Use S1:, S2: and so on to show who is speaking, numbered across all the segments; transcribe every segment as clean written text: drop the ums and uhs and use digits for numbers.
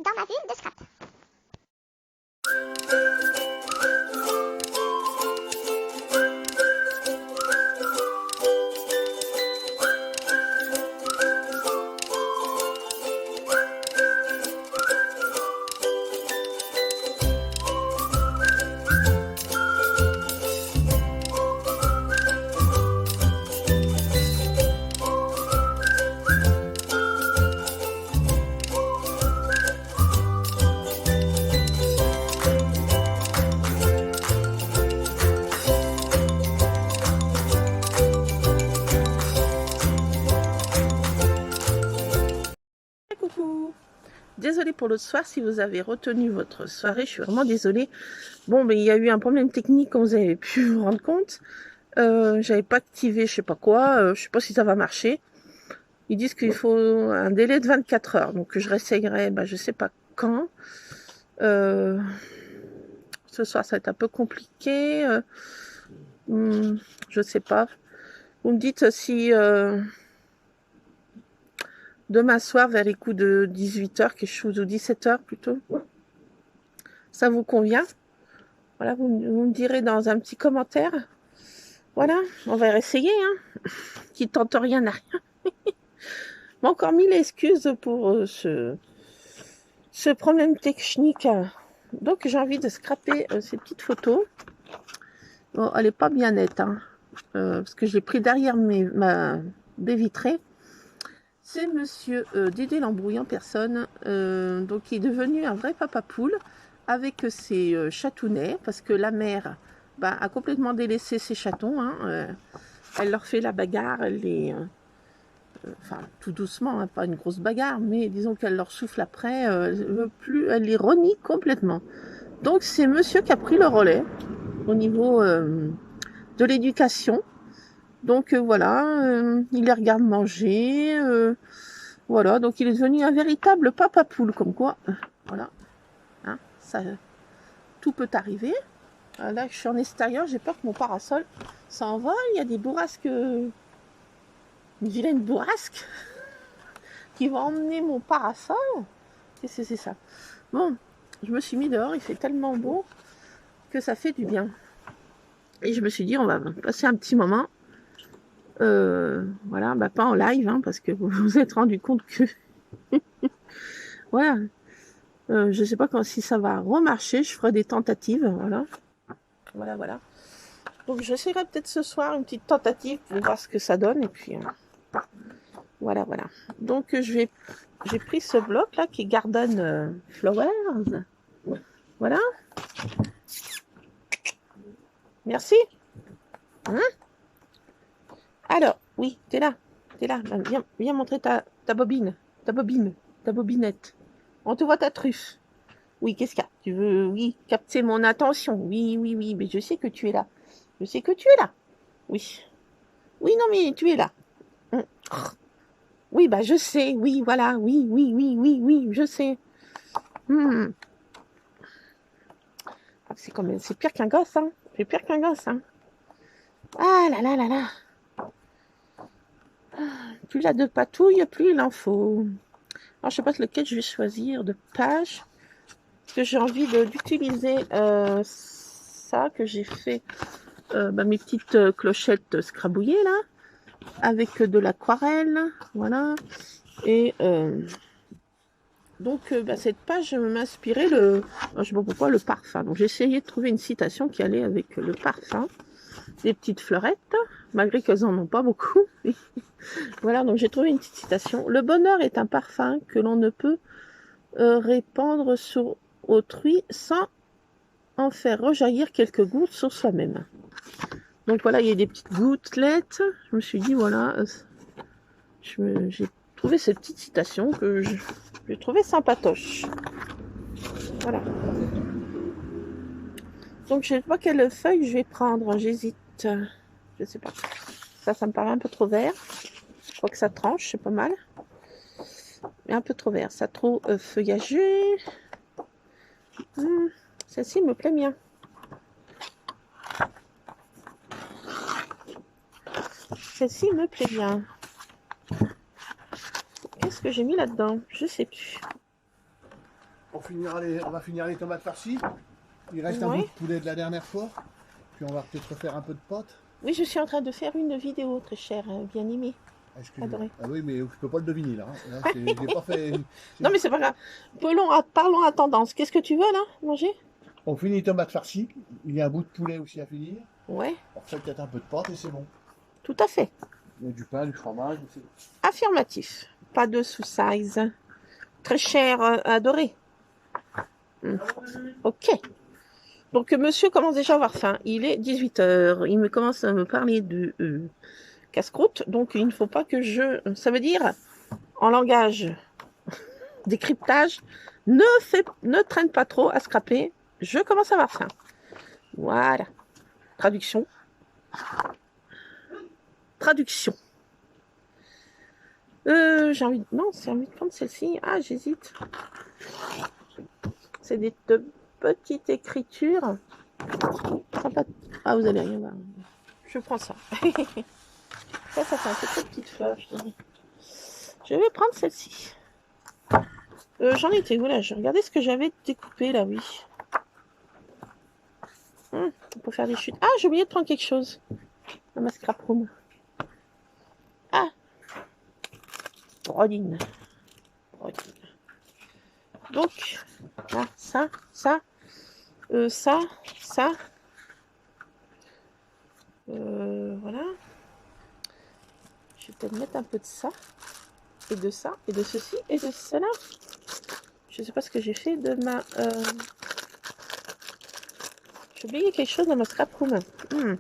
S1: dans ma ville de Scrap.
S2: Coucou, désolée pour l'autre soir si vous avez retenu votre soirée, je suis vraiment désolée. Bon, mais il y a eu un problème technique, comme vous avez pu vous rendre compte. J'avais pas activé je sais pas quoi, je sais pas si ça va marcher. Ils disent qu'il faut un délai de 24 heures, donc je réessayerai, je sais pas quand. Ce soir ça va être un peu compliqué, je sais pas. Vous me dites si demain soir vers les coups de 18h, quelque chose, ou 17h plutôt, ça vous convient? Voilà, vous me direz dans un petit commentaire. Voilà, on va essayer, hein. Qui tente rien n'a rien. Encore mille excuses pour ce problème technique. Donc j'ai envie de scraper ces petites photos. Bon, elle n'est pas bien nette, hein, parce que je l'ai pris derrière ma baie vitrée. C'est monsieur Dédé Lambrouille en personne, donc il est devenu un vrai papa poule avec ses chatounets, parce que la mère a complètement délaissé ses chatons, hein, elle leur fait la bagarre, elle les... enfin, tout doucement, hein, pas une grosse bagarre, mais disons qu'elle leur souffle après, elle les renie complètement. Donc c'est monsieur qui a pris le relais au niveau de l'éducation. Donc voilà, il les regarde manger, voilà, donc il est devenu un véritable papa poule, comme quoi, voilà, hein, ça, tout peut arriver. Là, je suis en extérieur, j'ai peur que mon parasol s'envole, il y a des bourrasques, une vilaine bourrasque qui va emmener mon parasol. Qu'est-ce que c'est ça? Bon, je me suis mis dehors, il fait tellement beau que ça fait du bien. Et je me suis dit, on va passer un petit moment. Voilà, pas en live, hein, parce que vous vous êtes rendu compte que... voilà. Je ne sais pas si ça va remarcher, je ferai des tentatives, voilà. Voilà. Donc j'essaierai peut-être ce soir une petite tentative pour voir ce que ça donne, et puis... voilà. Donc j'ai pris ce bloc là qui est Garden Flowers. Voilà. Merci. Hein? Alors, oui, t'es là. Viens montrer ta bobinette. On te voit ta truffe. Oui, qu'est-ce qu'il y a? Tu veux, oui, capter mon attention. Oui, mais je sais que tu es là. Oui. Oui, non, mais tu es là. Oui, je sais. Oui, voilà. Oui, je sais. C'est pire qu'un gosse, hein. Ah là là. Plus il a de patouille, plus il en faut. Alors, je sais pas lequel je vais choisir de page. Parce que j'ai envie d'utiliser ça que j'ai fait, mes petites clochettes scrabouillées là, avec de l'aquarelle, voilà. Et donc cette page m'inspirait je sais pas pourquoi, le parfum. Donc j'ai essayé de trouver une citation qui allait avec le parfum. Des petites fleurettes, malgré qu'elles en ont pas beaucoup. Voilà, donc j'ai trouvé une petite citation. Le bonheur est un parfum que l'on ne peut répandre sur autrui sans en faire rejaillir quelques gouttes sur soi-même. Donc voilà, il y a des petites gouttelettes. Je me suis dit, voilà, j'ai trouvé cette petite citation que j'ai trouvée sympatoche. Voilà. Donc je ne sais pas quelle feuille je vais prendre, j'hésite. Je sais pas. Ça me paraît un peu trop vert. Je crois que ça tranche, c'est pas mal. Mais un peu trop vert, ça trop feuillagé. Celle-ci me plaît bien. Qu'est-ce que j'ai mis là-dedans? Je sais plus.
S1: On va finir les tomates farcies. Il reste un bout de poulet de la dernière fois. Puis on va peut-être refaire un peu de pâte.
S2: Oui, je suis en train de faire une vidéo, très chère, bien aimée.
S1: Excusez-moi. Ah oui, mais je peux pas le deviner là. Là j'ai pas fait.
S2: Non, mais c'est pas grave. Parlons à tendance. Qu'est-ce que tu veux là, manger?
S1: On finit les tomates farcies. Il y a un bout de poulet aussi à finir.
S2: Ouais.
S1: On refait peut-être un peu de pâte et c'est bon.
S2: Tout à fait.
S1: Il y a du pain, du fromage.
S2: Affirmatif. Pas de sous-size. Très cher, adoré. Ok. Donc monsieur commence déjà à avoir faim. Il est 18h. Il me commence à me parler de casse-croûte. Donc il ne faut pas que je... Ça veut dire, en langage décryptage, ne traîne pas trop à scraper. Je commence à avoir faim. Voilà. Traduction. Traduction. J'ai envie de... Non, j'ai envie de prendre celle-ci. Ah, j'hésite. C'est de petites écritures. Ah, vous allez rien voir. Je prends ça. Ça fait un peu trop petite fleur. Je vais prendre celle-ci. J'en étais où là? Je regardais ce que j'avais découpé là, oui. On peut faire des chutes. Ah, j'ai oublié de prendre quelque chose. Dans ma scrap room. Ah, Brodine. Donc, là, ça. Voilà. Je vais peut-être mettre un peu de ça. Et de ça. Et de ceci. Et de cela. Je sais pas ce que j'ai fait de ma... J'ai oublié quelque chose dans ma scrap room. Bon,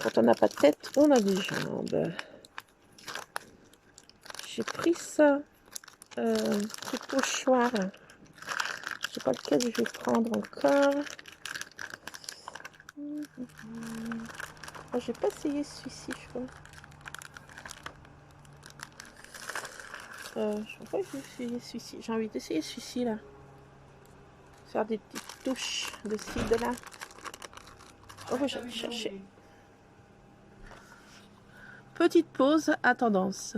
S2: quand on n'a pas de tête, on a des jambes. J'ai pris ça. Ce pochoir. Je sais pas lequel je vais prendre encore. Oh, j'ai pas essayé celui-ci, je crois. Je crois pas que j'ai essayé celui-ci. J'ai envie d'essayer celui-ci là. Faire des petites touches de ci, de là. Oh, j'allais chercher. Petite pause à tendance.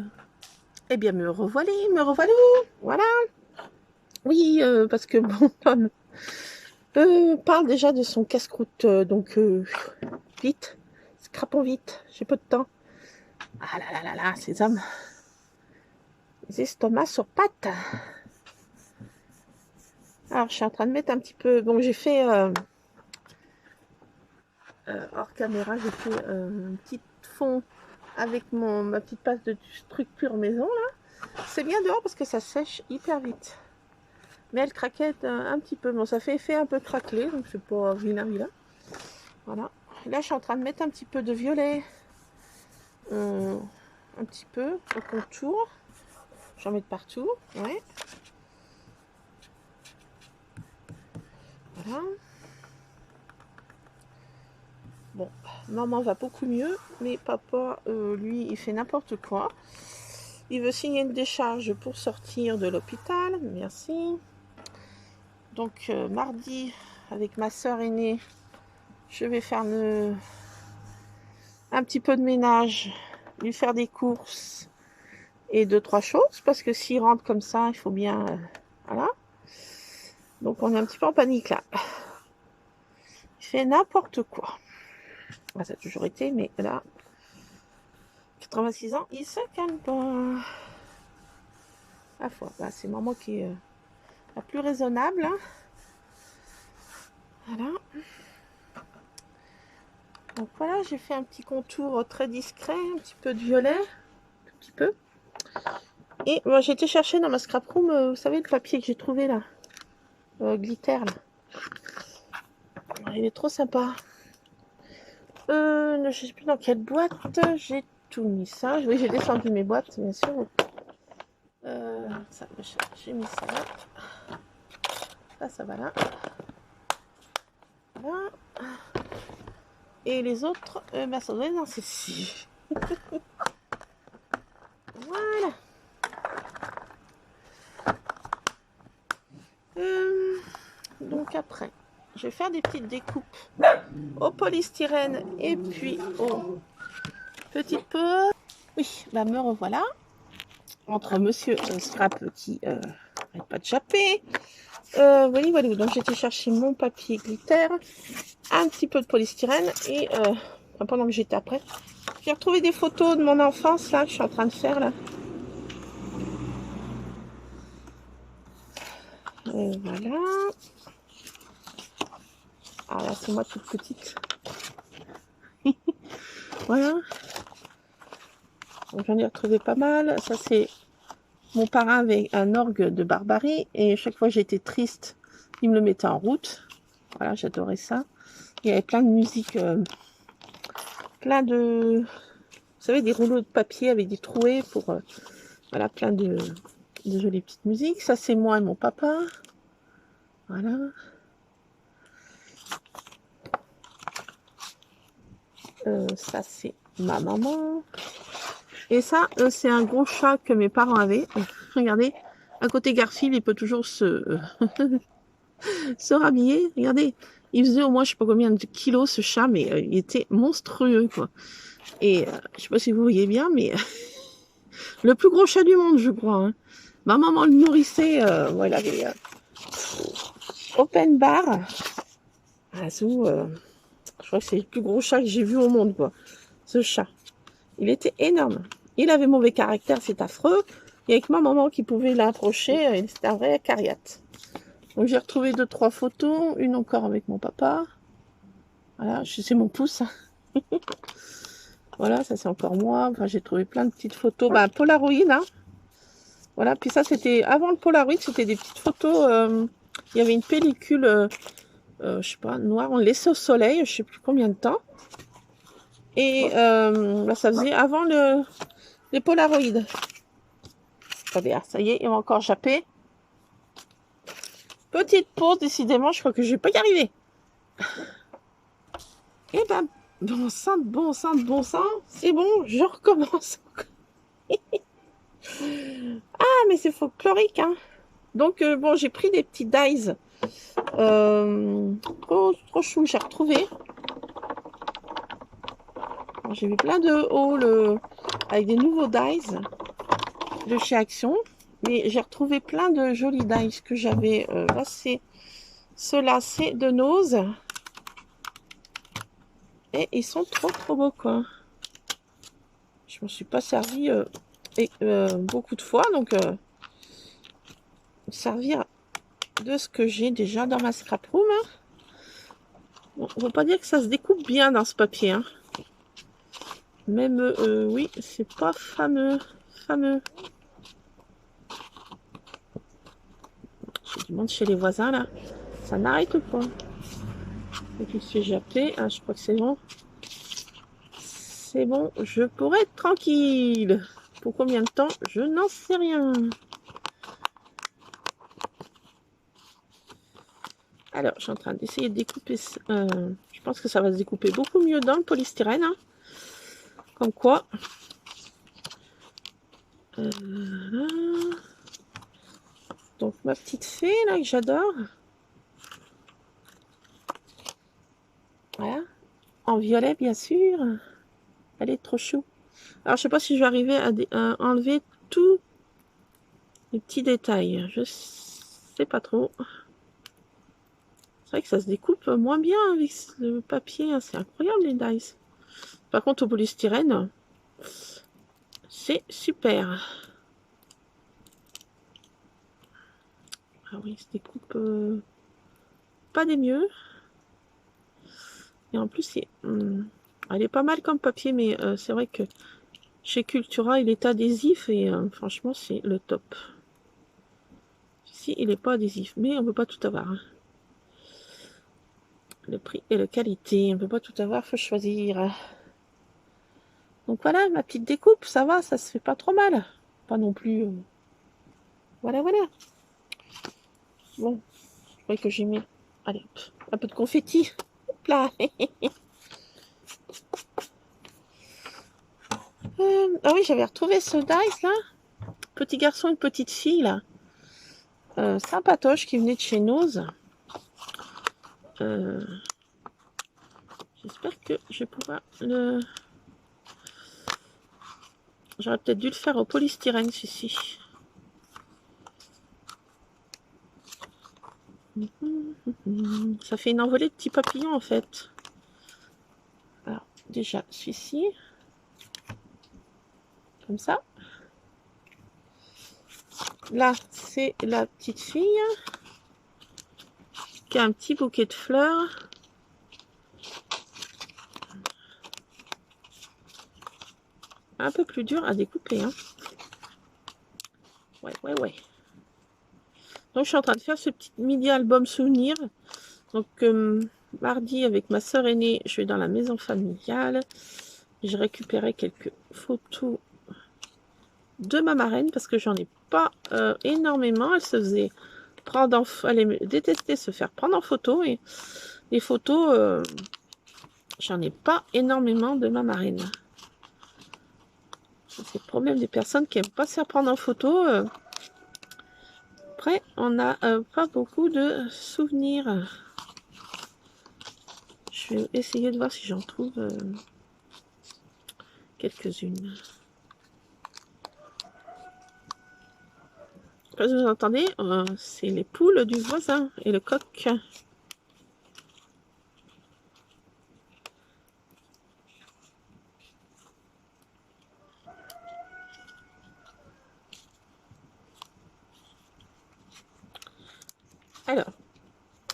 S2: Eh bien, me revoilà. Voilà. Oui, parce que bon, Tom parle déjà de son casse-croûte. Donc, vite. Scrapons vite. J'ai peu de temps. Ah là là là là, ces hommes. Les estomacs sur pattes. Alors, je suis en train de mettre un petit peu... Donc, j'ai fait... hors caméra, j'ai fait un petit fond avec ma petite pâte de structure maison, là. C'est bien dehors parce que ça sèche hyper vite. Mais elle craquette un petit peu. Bon, ça fait effet un peu craquelé, donc c'est pas vilain. Voilà. Là, je suis en train de mettre un petit peu de violet. Un petit peu au contour. J'en mets de partout. Ouais. Voilà. Bon, maman va beaucoup mieux, mais papa, lui, il fait n'importe quoi. Il veut signer une décharge pour sortir de l'hôpital. Merci. Donc, mardi, avec ma soeur aînée, je vais faire un petit peu de ménage, lui faire des courses et 2-3 choses, parce que s'il rentre comme ça, il faut bien... voilà. Donc, on est un petit peu en panique, là. Il fait n'importe quoi. Ah, ça a toujours été, mais là, 86 ans, il se calme pas. À fois, bah, c'est maman qui est la plus raisonnable. Hein. Voilà. Donc voilà, j'ai fait un petit contour très discret, un petit peu de violet, un petit peu. Et moi, j'ai été chercher dans ma scrap room, vous savez, le papier que j'ai trouvé là, glitter là. Il est trop sympa. Je sais plus dans quelle boîte j'ai tout mis ça. Oui, j'ai descendu mes boîtes, bien sûr. Ça, j'ai mis ça là. Ça va là. Voilà. Et les autres, bah, ça doit être dans celle-ci. Voilà. Donc après, je vais faire des petites découpes au polystyrène et puis aux petites pauses. Oui, bah me revoilà. Entre monsieur Scrap qui Arrête pas de japper. Voilà. Donc, j'ai été chercher mon papier glitter, un petit peu de polystyrène et pendant que j'étais après, j'ai retrouvé des photos de mon enfance là que je suis en train de faire là. Voilà. Ah là, c'est moi toute petite. Voilà. J'en ai retrouvé pas mal. Ça, c'est mon parrain avec un orgue de Barbarie. Et chaque fois que j'étais triste, il me le mettait en route. Voilà, j'adorais ça. Il y avait plein de musique, plein de... Vous savez, des rouleaux de papier avec des trouées pour... voilà, plein de jolies petites musiques. Ça, c'est moi et mon papa. Voilà. Ça, c'est ma maman. Et ça, c'est un gros chat que mes parents avaient. Regardez, à côté Garfield, il peut toujours se, se rhabiller. Regardez, il faisait au moins, je sais pas combien de kilos ce chat, mais il était monstrueux, quoi. Et je sais pas si vous voyez bien, mais le plus gros chat du monde, je crois. Hein. Ma maman le nourrissait, elle avait open bar. Je crois que c'est le plus gros chat que j'ai vu au monde, quoi. Ce chat. Il était énorme. Il avait mauvais caractère, c'est affreux. Et avec ma maman qui pouvait l'approcher, c'était un vrai cariate. Donc j'ai retrouvé 2-3 photos, une encore avec mon papa. Voilà, c'est mon pouce. Voilà, ça c'est encore moi. Enfin, j'ai trouvé plein de petites photos. Bah, Polaroid, hein. Voilà, puis ça c'était avant le Polaroid, c'était des petites photos. Il y avait une pellicule, je sais pas, noire, on le laissait au soleil, je sais plus combien de temps. Et bah, ça faisait avant les Polaroid. Attendez, ça y est, il va encore japper. Petite pause, décidément, je crois que je vais pas y arriver. Et ben, bon sang, c'est bon, je recommence. Ah, mais c'est folklorique, hein. Donc, bon, j'ai pris des petits dies. Trop chou, j'ai retrouvé. J'ai vu plein de hauls avec des nouveaux dies de chez Action. Mais j'ai retrouvé plein de jolis dies que j'avais. Là, c'est ceux-là, c'est de Nose. Et ils sont trop beaux, quoi. Je m'en suis pas servi beaucoup de fois, donc servir de ce que j'ai déjà dans ma scrap room. Bon, on ne va pas dire que ça se découpe bien dans ce papier. Hein. Même, oui, c'est pas fameux. J'ai du monde chez les voisins, là. Ça n'arrête pas. Et puis, c'est jappé. Ah, je crois que c'est bon. C'est bon, je pourrais être tranquille. Pour combien de temps? Je n'en sais rien. Alors, je suis en train d'essayer de découper. Je pense que ça va se découper beaucoup mieux dans le polystyrène. Hein. Comme quoi. Voilà. Donc, ma petite fée, là, que j'adore. Voilà. En violet, bien sûr. Elle est trop chou. Alors, je sais pas si je vais arriver à enlever tous les petits détails. Je sais pas trop. C'est vrai que ça se découpe moins bien avec le papier. Hein. C'est incroyable, les dies. Par contre, au polystyrène, c'est super. Ah oui, il se découpe pas des mieux. Et en plus, elle est pas mal comme papier, mais c'est vrai que chez Cultura, il est adhésif et franchement, c'est le top. Ici, il n'est pas adhésif, mais on ne peut pas tout avoir. Hein. Le prix et la qualité, on ne peut pas tout avoir, il faut choisir. Donc voilà, ma petite découpe, ça va, ça se fait pas trop mal. Pas non plus. Voilà. Bon, je crois que j'ai mis, allez, un peu de confetti. Hop là. Ah oui, j'avais retrouvé ce dice là. Petit garçon et petite fille là. Sympatoche qui venait de chez Nose. J'espère que je vais pouvoir le... J'aurais peut-être dû le faire au polystyrène, ceci. Ça fait une envolée de petits papillons en fait. Alors déjà celui-ci. Comme ça. Là c'est la petite fille qui a un petit bouquet de fleurs. Un peu plus dur à découper. Hein. Ouais. Donc je suis en train de faire ce petit mini album souvenir. Donc mardi avec ma soeur aînée, je vais dans la maison familiale. J'ai récupéré quelques photos de ma marraine parce que j'en ai pas énormément. Elle se faisait prendre en elle détestait se faire prendre en photo et les photos, j'en ai pas énormément de ma marraine. C'est le problème des personnes qui aiment pas se faire prendre en photo. Après, on n'a pas beaucoup de souvenirs. Je vais essayer de voir si j'en trouve quelques-unes. Comme vous entendez, c'est les poules du voisin et le coq. Alors,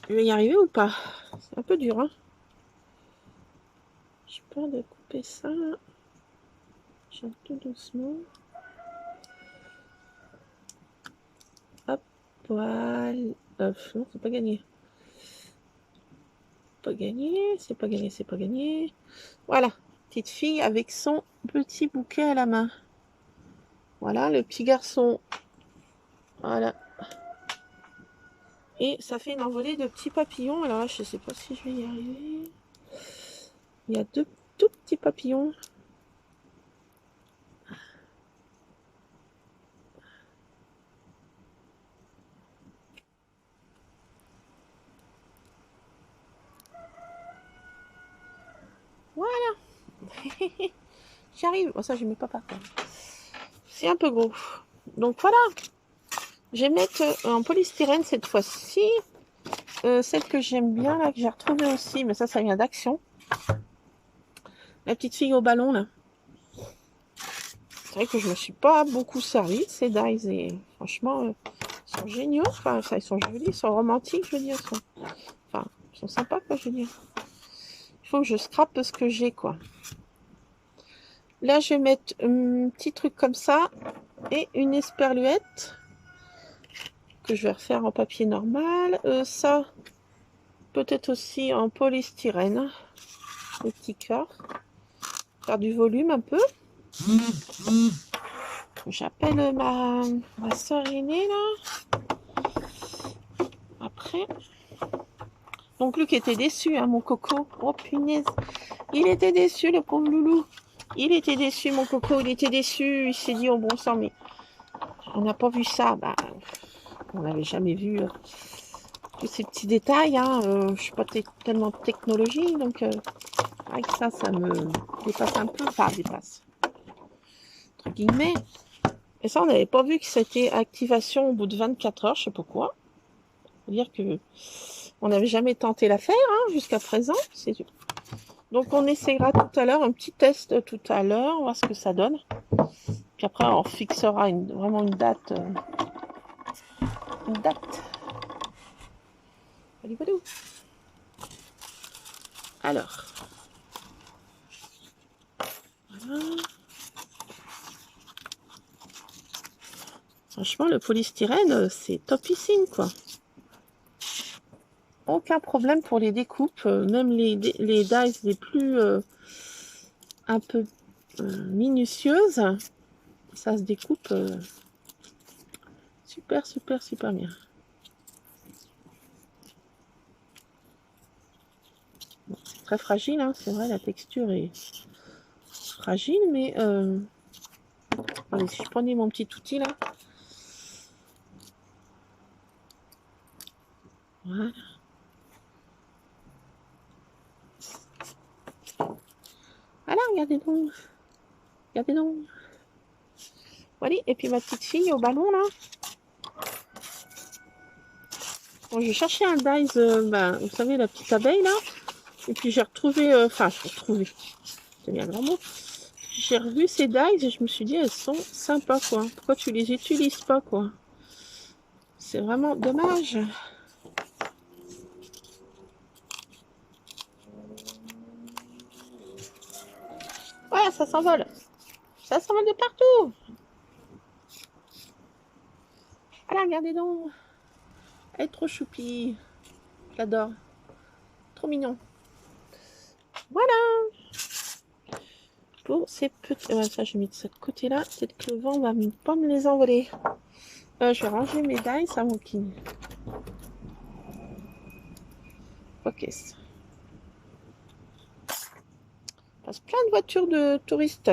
S2: je vais y arriver ou pas? C'est un peu dur, hein? J'ai peur de couper ça. J'ai tout doucement. Hop, voilà. Non, c'est pas gagné. Pas gagné, c'est pas gagné, c'est pas gagné. Voilà, petite fille avec son petit bouquet à la main. Voilà, le petit garçon. Voilà. Et ça fait une envolée de petits papillons. Alors là, je sais pas si je vais y arriver. Il y a deux tout petits papillons. Voilà. J'y arrive. Bon, ça, je ne mets pas par terre. C'est un peu gros. Donc voilà. Je vais mettre en polystyrène cette fois-ci. Celle que j'aime bien, là, que j'ai retrouvée aussi. Mais ça vient d'Action. La petite fille au ballon, là. C'est vrai que je ne me suis pas beaucoup servi de ces dies. Et franchement, ils sont géniaux. Enfin, ils sont jolis, ils sont romantiques, je veux dire. Ils sont sympas, quoi, je veux dire. Il faut que je scrape ce que j'ai, quoi. Là, je vais mettre un petit truc comme ça et une esperluette que je vais refaire en papier normal. Ça, peut-être aussi en polystyrène. Le petit cœur. Faire du volume un peu. J'appelle ma soeur aînée, là. Après. Donc, Luc était déçu, hein, mon coco. Oh, punaise. Il était déçu, le pauvre loulou. Il était déçu, mon coco. Il était déçu. Il s'est dit, oh bon sang, mais on n'a pas vu ça. Bah, on n'avait jamais vu tous ces petits détails. Hein. Je ne suis pas tellement de technologie, donc avec ça me dépasse un peu. Enfin, dépasse. Entre guillemets. Et ça, on n'avait pas vu que c'était activation au bout de 24 heures, je ne sais pas quoi. C'est-à-dire que on n'avait jamais tenté l'affaire hein, jusqu'à présent. Donc, on essayera tout à l'heure, un petit test tout à l'heure, voir ce que ça donne. Puis après, on fixera vraiment une date. Une date. Alors. Voilà. Franchement, le polystyrène, c'est topissime, quoi. Aucun problème pour les découpes. Même les dies les plus un peu minutieuses, ça se découpe super bien. Bon, c'est très fragile, hein, c'est vrai, la texture est fragile, mais allez, si je prenais mon petit outil là. Voilà. Voilà, regardez donc. Regardez donc. Voilà, et puis ma petite fille au ballon là. Bon, je cherchais un dies, vous savez, la petite abeille là. Et puis j'ai retrouvé, j'ai retrouvé, c'est bien le grand mot. J'ai revu ces dies et je me suis dit, elles sont sympas quoi. Pourquoi tu les utilises pas quoi? C'est vraiment dommage. Ouais, ça s'envole. Ça s'envole de partout. Voilà, regardez donc. Elle est trop choupie. J'adore. Trop mignon. Voilà. Pour ces petits... Ouais, ça, j'ai mis de ce côté-là. Peut-être que le vent va pas me les envoler. Je vais ranger mes dice avant qu'ils... Ok. Il passe plein de voitures de touristes.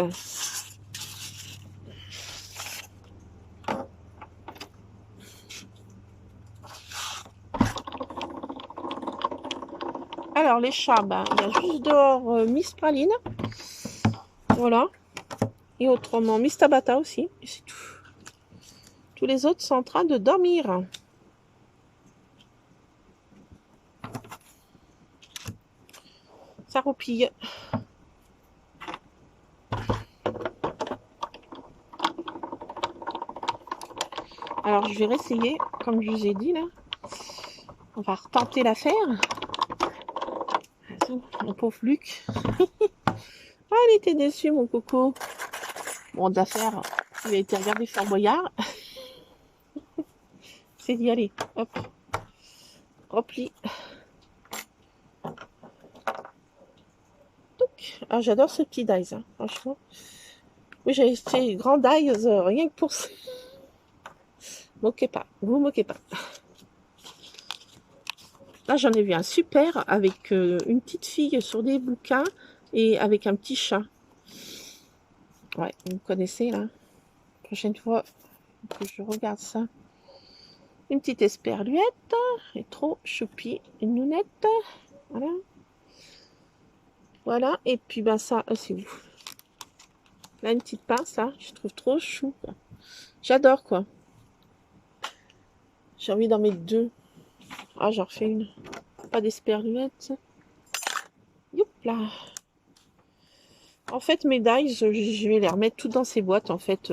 S2: Alors, les chats, il y a juste dehors Miss Praline. Voilà. Et autrement, Miss Tabata aussi. Et c'est tout. Tous les autres sont en train de dormir. Ça roupille. Alors, je vais réessayer, comme je vous ai dit, là. On va retenter l'affaire. Mon pauvre Luc. Ah, il était déçu, mon coco. Bon, d'affaire, il a été regardé Fort Boyard. C'est d'y aller. Hop. Repli. Ah, j'adore ce petit dice, hein, franchement. Oui, j'ai acheté grand dice, rien que pour ça. Moquez pas, vous moquez pas. Là, j'en ai vu un super avec une petite fille sur des bouquins et avec un petit chat. Ouais, vous connaissez là. Prochaine fois que je regarde ça. Une petite esperluette, elle est trop choupie. Une nounette, voilà. Voilà, et puis ça, c'est où? Là, une petite pince, là, je trouve trop chou. J'adore quoi. J'ai envie d'en mettre deux. Ah, j'en refais une. Pas d'esperluette. Youp là. En fait, mes dies, je vais les remettre toutes dans ces boîtes, en fait.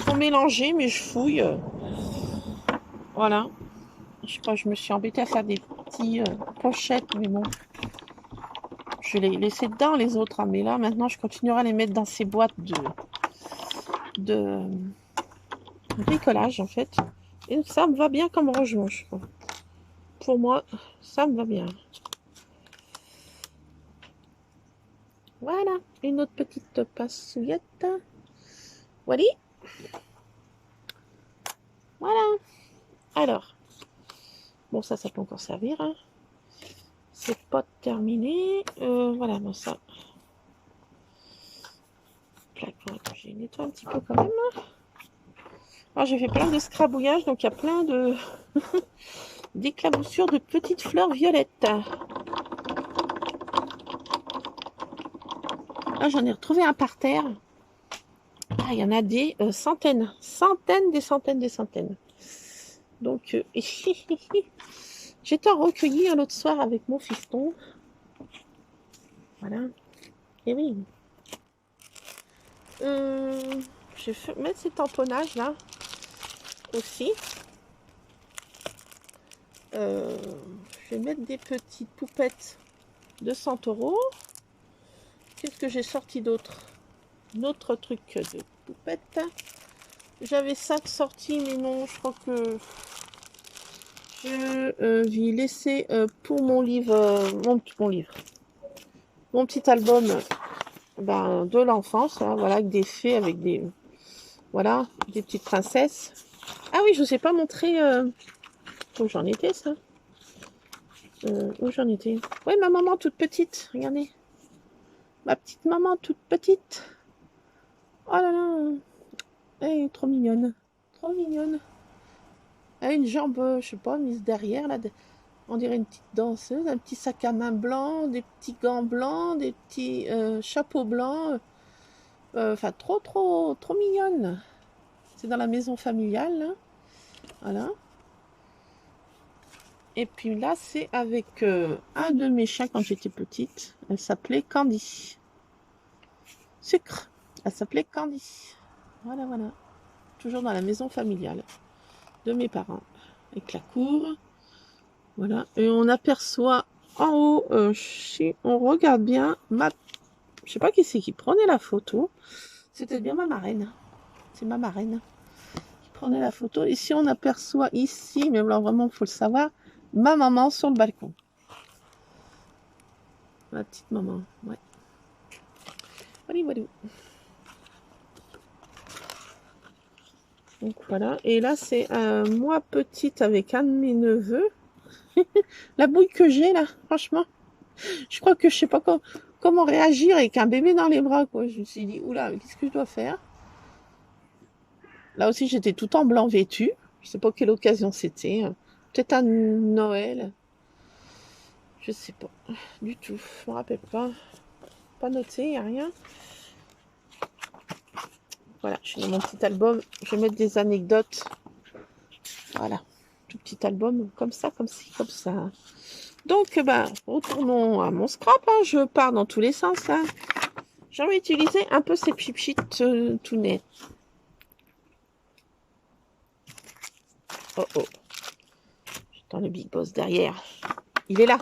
S2: Pour mélanger, mais je fouille. Voilà. Je crois que je me suis embêtée à faire des petits pochettes, mais bon. Je vais les laisser dedans, les autres. Hein, mais là, maintenant, je continuerai à les mettre dans ces boîtes de bricolage, en fait. Et ça me va bien comme rangement, je crois. Pour moi, ça me va bien. Voilà, une autre petite passouillette. Voilà. Voilà. Alors, bon, ça peut encore servir. Hein. C'est pas terminé. Voilà, bon, ça. J'ai nettoyé un petit peu quand même. Alors, j'ai fait plein de scrabouillage, donc il y a plein de d'éclaboussures de petites fleurs violettes. Là, j'en ai retrouvé un par terre. Ah, il y en a des centaines. Des centaines. Donc, j'étais en recueilli l'autre soir avec mon fiston. Voilà. Et oui. Je vais mettre ces tamponnages là aussi. Je vais mettre des petites poupettes de 100 €. Qu'est-ce que j'ai sorti d'autre? Un autre truc de poupette. J'avais ça sorti, mais non, je crois que je vais laisser pour mon livre, mon petit album de l'enfance, hein, voilà, avec des fées, avec des, voilà, des petites princesses. Ah oui, je vous ai pas montré où j'en étais, ça. Où j'en étais? Oui, ma maman toute petite, regardez. Ma petite maman toute petite. Oh là là. Elle est trop mignonne. Trop mignonne. Elle a une jambe, je sais pas, mise derrière, là. On dirait une petite danseuse. Un petit sac à main blanc, des petits gants blancs, des petits chapeaux blancs. Enfin, trop mignonne. C'est dans la maison familiale, là. Voilà. Et puis là, c'est avec un de mes chats quand j'étais petite. Elle s'appelait Candy. Sucre. Elle s'appelait Candy. Voilà, voilà. Toujours dans la maison familiale de mes parents. Avec la cour. Voilà. Et on aperçoit en haut, si on regarde bien, je sais pas qui c'est qui prenait la photo. C'était bien ma marraine. C'est ma marraine qui prenait la photo. Ici, on aperçoit ici, mais là, vraiment, il faut le savoir, ma maman sur le balcon. Ma petite maman, ouais. Voilà, voilà. Donc voilà. Et là, c'est moi petite avec un de mes neveux. La bouille que j'ai là, franchement. Je crois que je sais pas comment réagir avec un bébé dans les bras, quoi. Je me suis dit, oula, qu'est-ce que je dois faire? Là aussi, j'étais tout en blanc vêtue. Je sais pas quelle occasion c'était. Peut-être un Noël. Je sais pas du tout. Je me rappelle pas. Pas noté, il n'y a rien. Voilà, je suis dans mon petit album. Je vais mettre des anecdotes. Voilà. Tout petit album, comme ça, comme ci, comme ça. Donc, retournons à mon scrap. Hein. Je pars dans tous les sens. Hein. J'ai envie d'utiliser un peu ces pchit tout nets. Oh oh. J'entends le big boss derrière. Il est là.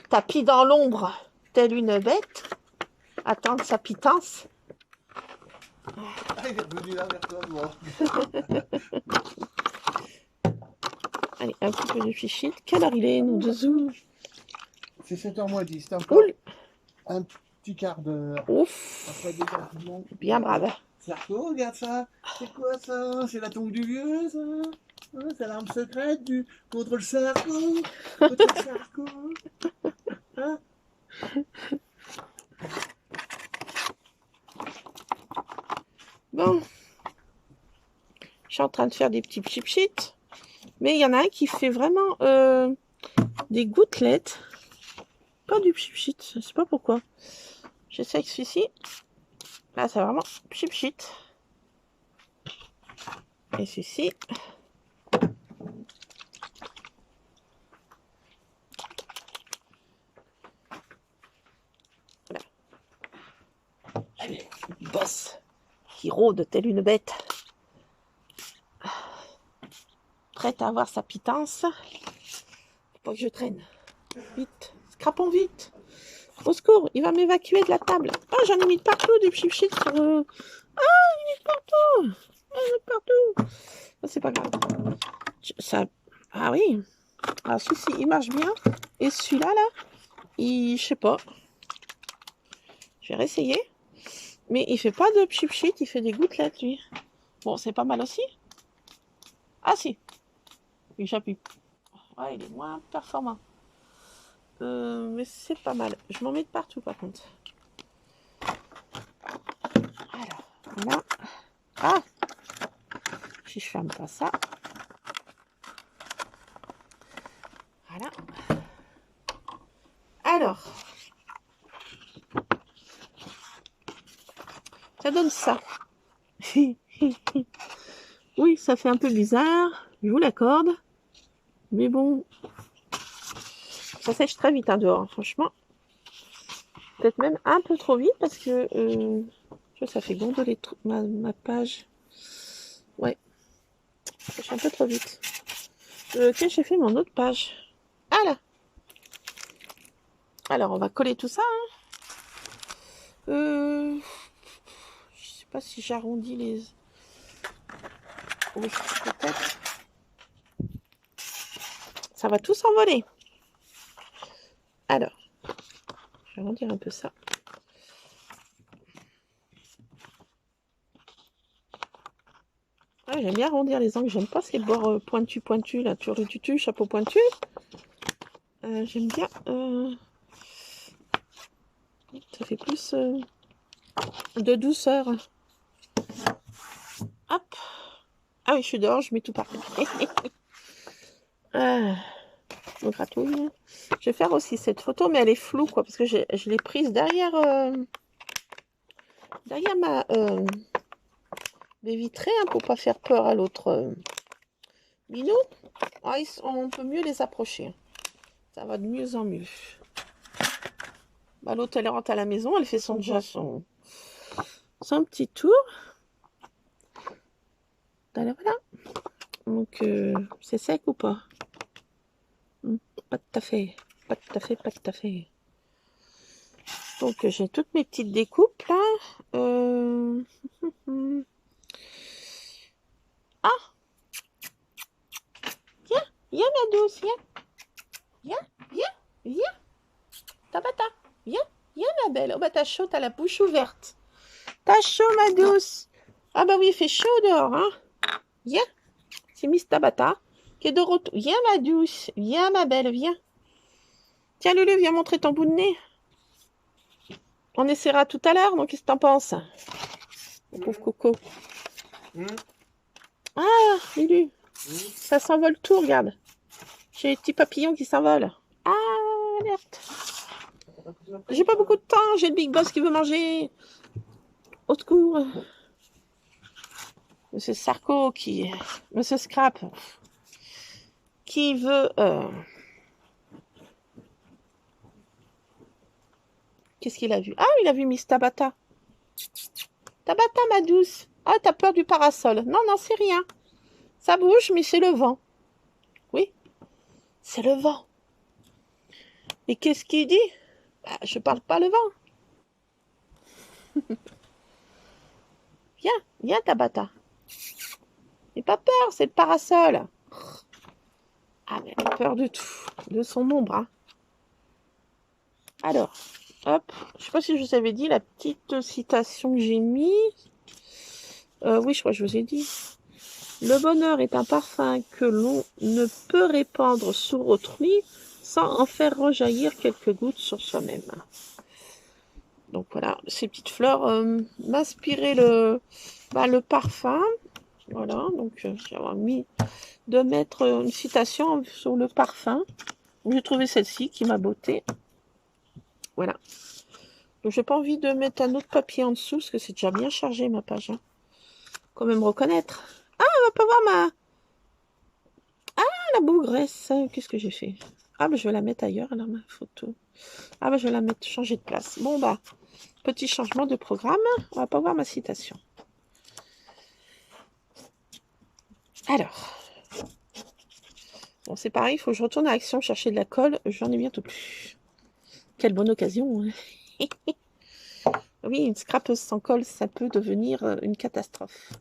S2: Tapis dans l'ombre, telle une bête. Attendre sa pitance.
S1: Ah, il est venu là vers toi, moi.
S2: Allez, un petit peu de fichit. Quelle heure il est, nous deux zoom?
S1: C'est 7h moins 10. T'as encore un petit quart d'heure.
S2: Ouf.
S1: Après des
S2: bien brave.
S1: Sarko, regarde ça. C'est quoi ça? C'est la tombe du vieux, ça? Hein, c'est l'arme secrète contre le Sarko. Contre le Sarko. Hein?
S2: Bon. Je suis en train de faire des petits pchit. Mais il y en a un qui fait vraiment des gouttelettes. Pas du pchit. Je sais pas pourquoi. J'essaie que celui-ci. Là, c'est vraiment pchit. Et celui-ci. Voilà. Allez, boss qui rôde telle une bête. Prête à avoir sa pitance. Faut pas que je traîne. Vite, scrapons vite. Au secours, il va m'évacuer de la table. Oh, j'en ai mis de partout du pchit sur... Ah, il est partout. Il est partout. C'est pas grave. Ça... Ah oui. Ah si, il marche bien. Et celui-là, là, je sais pas. Je vais réessayer. Mais il fait pas de pchit, il fait des gouttelettes, lui. Bon, c'est pas mal aussi. Ah si. Oui, j'appuie. Ouais, il est moins performant. Mais c'est pas mal. Je m'en mets de partout, par contre. Alors, voilà. Ah! Si je ferme pas ça. Voilà. Alors. Ça donne ça. Oui, ça fait un peu bizarre. Je vous l'accorde. Mais bon. Ça sèche très vite hein, dehors, franchement. Peut-être même un peu trop vite parce que ça fait gondoler ma page. Ouais. Ça sèche un peu trop vite. Tiens, j'ai fait mon autre page. Ah là. Alors, on va coller tout ça. Hein. Je sais pas si j'arrondis les... Oui, peut-être. Ça va tout s'envoler. Alors, je vais arrondir un peu ça. Ouais, j'aime bien arrondir les angles. J'aime pas ces bords pointus, là, tutu, chapeau pointu. J'aime bien. Ça fait plus de douceur. Hop. Ah oui, je suis dehors, je mets tout partout. Mon gratouille. Je vais faire aussi cette photo, mais elle est floue, quoi, parce que je l'ai prise derrière ma baie vitrée, hein, pour pas faire peur à l'autre minou. Ah, on peut mieux les approcher. Ça va de mieux en mieux. Bah, l'autre, elle rentre à la maison, elle fait déjà son petit tour. Voilà. Donc, c'est sec ou pas? Pas tout à fait. Pas tout à fait, pas tout à fait. Donc, j'ai toutes mes petites découpes, là. Ah! Viens, ma douce, viens. Viens. Tabata, viens, ma belle. Oh, bah, t'as chaud, t'as la bouche ouverte. T'as chaud, ma douce. Ah, bah oui, il fait chaud dehors, hein. Viens. C'est Miss Tabata qui est de retour. Viens, ma douce. Viens, ma belle, viens. Tiens, Lulu, viens montrer ton bout de nez. On essaiera tout à l'heure, donc qu'est-ce que t'en penses? Le pauvre Coco. Ah, Lulu. Ça s'envole tout, regarde. J'ai les petits papillons qui s'envolent. Ah, alerte. J'ai pas beaucoup de temps, j'ai le Big Boss qui veut manger. Au secours. Monsieur Sarko qui... Monsieur Scrap qui veut... Qu'est-ce qu'il a vu? Ah, il a vu Miss Tabata. Tabata, ma douce. Ah, t'as peur du parasol. Non, c'est rien. Ça bouge, mais c'est le vent. Oui, c'est le vent. Et qu'est-ce qu'il dit? Bah, je parle pas le vent. Viens, Tabata. N'aie pas peur, c'est le parasol. Ah, mais elle a peur de tout. De son ombre, hein. Alors, hop. Je sais pas si je vous avais dit la petite citation que j'ai mise. Oui, je crois que je vous ai dit. Le bonheur est un parfum que l'on ne peut répandre sur autrui sans en faire rejaillir quelques gouttes sur soi-même. Donc voilà, ces petites fleurs m'inspiraient le parfum. Voilà, donc j'ai mis de mettre une citation sur le parfum. J'ai trouvé celle-ci qui m'a botté. Voilà. Donc j'ai pas envie de mettre un autre papier en dessous parce que c'est déjà bien chargé ma page. Hein. Quand même reconnaître. Ah, on va pas voir la bougresse. Qu'est-ce que j'ai fait? Ah, bah, je vais la mettre ailleurs, alors, ma photo. Ah, bah, je vais la mettre, changer de place. Bon, bah, petit changement de programme. On va pas voir ma citation. Alors. Bon, c'est pareil, il faut que je retourne à Action chercher de la colle. J'en ai bientôt plus. Quelle bonne occasion. Oui, une scrapeuse sans colle, ça peut devenir une catastrophe.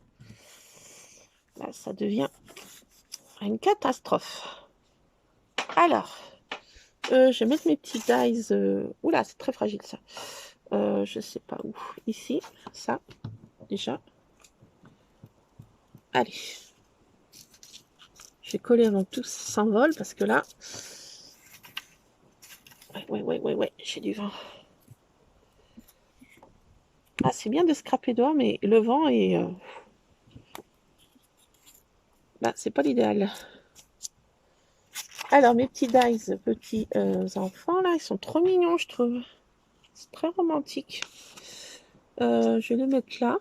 S2: Là, ça devient une catastrophe. Alors, je vais mettre mes petits dies. Oula, c'est très fragile ça. Je sais pas où. Ici, ça, déjà. Allez. Je vais coller avant que tout s'envole parce que là... Ouais, j'ai du vent. Ah, c'est bien de scraper dehors, mais le vent est... Bah, c'est pas l'idéal. Alors, mes petits dies, petits enfants, là, ils sont trop mignons, je trouve. C'est très romantique. Je vais les mettre là.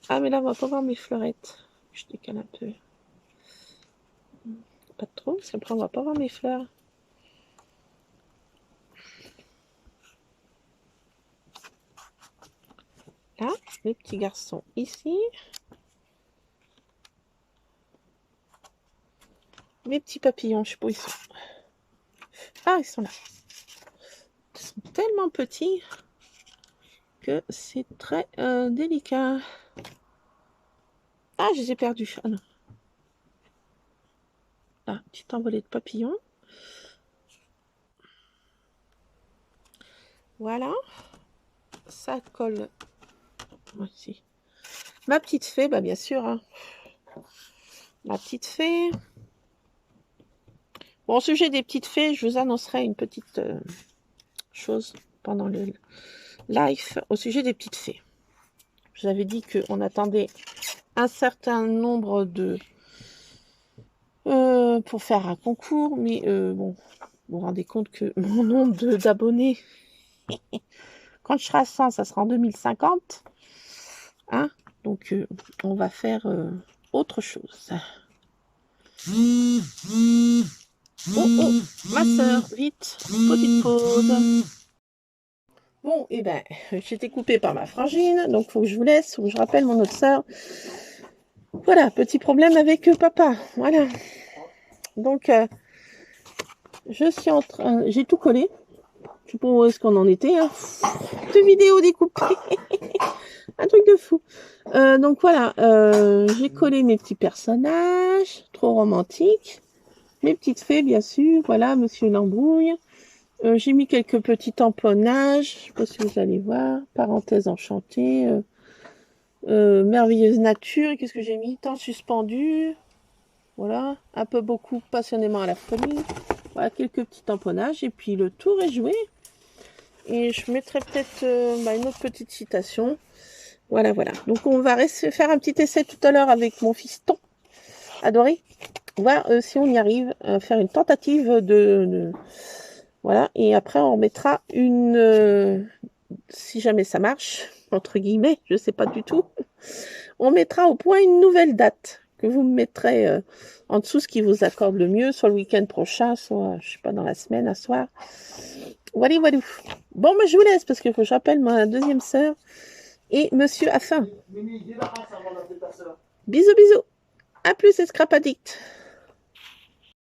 S2: Ah, mais là, on va pas voir mes fleurettes. Je décale un peu. Pas trop, parce qu'après, on va pas voir mes fleurs. Là, les petits garçons ici. Mes petits papillons, je sais pas où ils sont. Ah, ils sont là. Ils sont tellement petits que c'est très délicat. Ah, je les ai perdus. Ah non. Là, petite envolée de papillons. Voilà. Ça colle. Voici. Ma petite fée, bah bien sûr. Hein. Ma petite fée. Bon, au sujet des petites fées, je vous annoncerai une petite chose pendant le live au sujet des petites fées. Je vous avais dit qu'on attendait un certain nombre de... pour faire un concours, mais bon, vous vous rendez compte que mon nombre d'abonnés, quand je serai à 100, ça sera en 2050. Hein? Donc, on va faire autre chose. Oh, sœur, vite, petite pause. Bon, et ben, j'ai été coupée par ma frangine, donc faut que je vous laisse, faut que je rappelle mon autre sœur. Voilà, petit problème avec papa, voilà. Donc, je suis en train, j'ai tout collé. Je sais pas où est-ce qu'on en était, hein. Deux vidéos découpées. Un truc de fou. Donc voilà, j'ai collé mes petits personnages, trop romantiques. Mes petites fées, bien sûr. Voilà, Monsieur l'embrouille. J'ai mis quelques petits tamponnages. Je sais pas si vous allez voir. Parenthèse enchantée. Merveilleuse nature. Et qu'est-ce que j'ai mis? Temps suspendu. Voilà. Un peu beaucoup passionnément à la folie. Voilà, quelques petits tamponnages. Et puis le tour est joué. Et je mettrai peut-être une autre petite citation. Voilà, voilà. Donc, on va faire un petit essai tout à l'heure avec mon fiston adoré. Voir si on y arrive à faire une tentative de... Voilà. Et après, on mettra une... si jamais ça marche, entre guillemets, je sais pas du tout. On mettra au point une nouvelle date que vous me mettrez en dessous ce qui vous accorde le mieux, soit le week-end prochain, soit, je sais pas, dans la semaine, un soir. Voilà, voilà. Bon, mais je vous laisse parce qu'il faut que j'appelle ma deuxième sœur. Et monsieur a faim. Bisous, bisous. À plus, Scrap Addict.